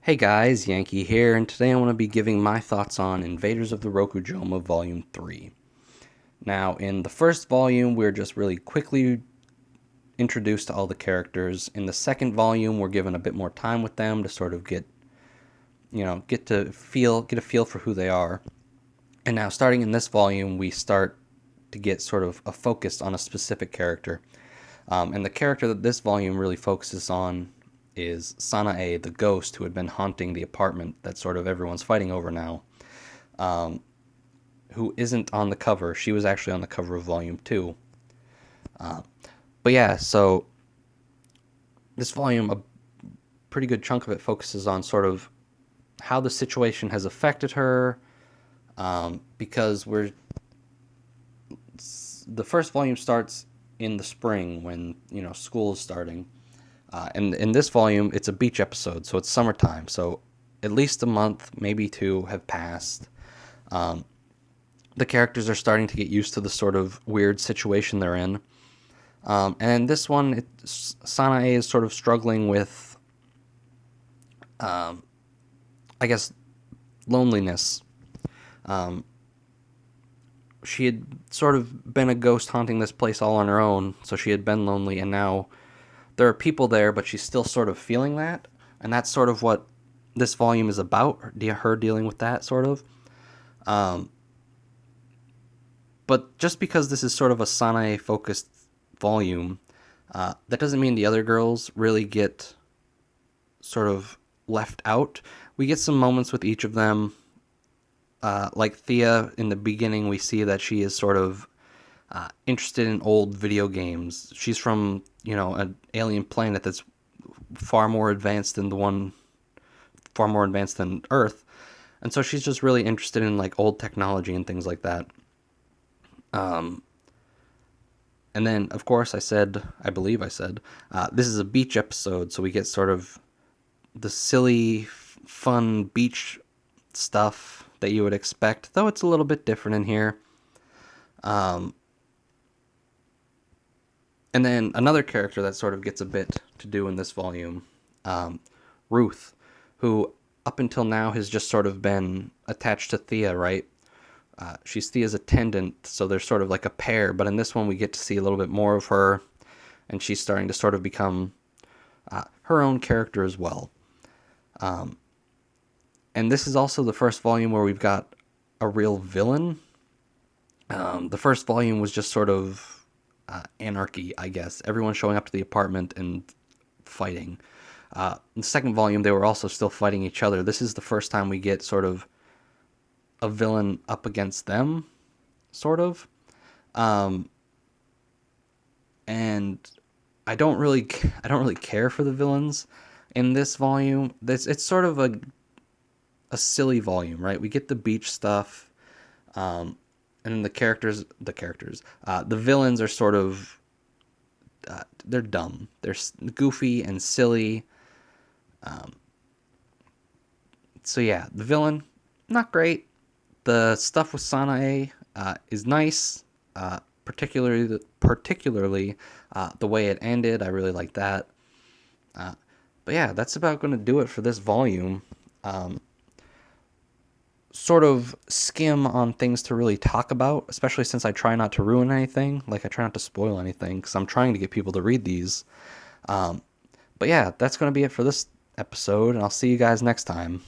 Hey guys, Yankee here, and today I want to be giving my thoughts on Invaders of the Rokujouma Volume 3. Now, in the first volume, we're just really quickly introduced to all the characters. In the second volume, we're given a bit more time with them to sort of get a feel for who they are. And now, starting in this volume, we start to get sort of a focus on a specific character. And the character that this volume really focuses on is Sanae, the ghost who had been haunting the apartment that sort of everyone's fighting over now, who isn't on the cover. She was actually on the cover of Volume 2. But yeah, so this volume, a pretty good chunk of it focuses on sort of how the situation has affected her, because the first volume starts in the spring when school is starting, and in this volume it's a beach episode, so it's summertime, so at least a month, maybe two, have passed. The characters are starting to get used to the sort of weird situation they're in, and this one, Sanae is sort of struggling with, I guess, loneliness. She had sort of been a ghost haunting this place all on her own, so she had been lonely, and now there are people there, but she's still sort of feeling that, and that's sort of what this volume is about, her dealing with that, sort of. But just because this is sort of a Sanae-focused volume, that doesn't mean the other girls really get sort of left out. We get some moments with each of them. Like Thea, in the beginning, we see that she is sort of interested in old video games. She's from, an alien planet that's far more advanced than Earth, and so she's just really interested in like old technology and things like that. And then, of course, I believe I said, this is a beach episode, so we get sort of the silly, fun beach stuff that you would expect, though it's a little bit different in here. And then another character that sort of gets a bit to do in this volume, Ruth, who up until now has just sort of been attached to Thea, right? She's Thea's attendant, so they're sort of like a pair, but in this one we get to see a little bit more of her, and she's starting to sort of become her own character as well. And this is also the first volume where we've got a real villain. The first volume was just sort of anarchy, I guess. Everyone showing up to the apartment and fighting. In the second volume, they were also still fighting each other. This is the first time we get sort of a villain up against them, sort of. And I don't really care for the villains in this volume. It's sort of a silly volume, right? We get the beach stuff, and then the villains are sort of, they're dumb. They're goofy and silly. So yeah, the villain, not great. The stuff with Sanae is nice, particularly the way it ended. I really like that. But yeah, that's about going to do it for this volume. Sort of skim on things to really talk about, especially since I try not to ruin anything. Like, I try not to spoil anything, because I'm trying to get people to read these. But yeah, that's going to be it for this episode, and I'll see you guys next time.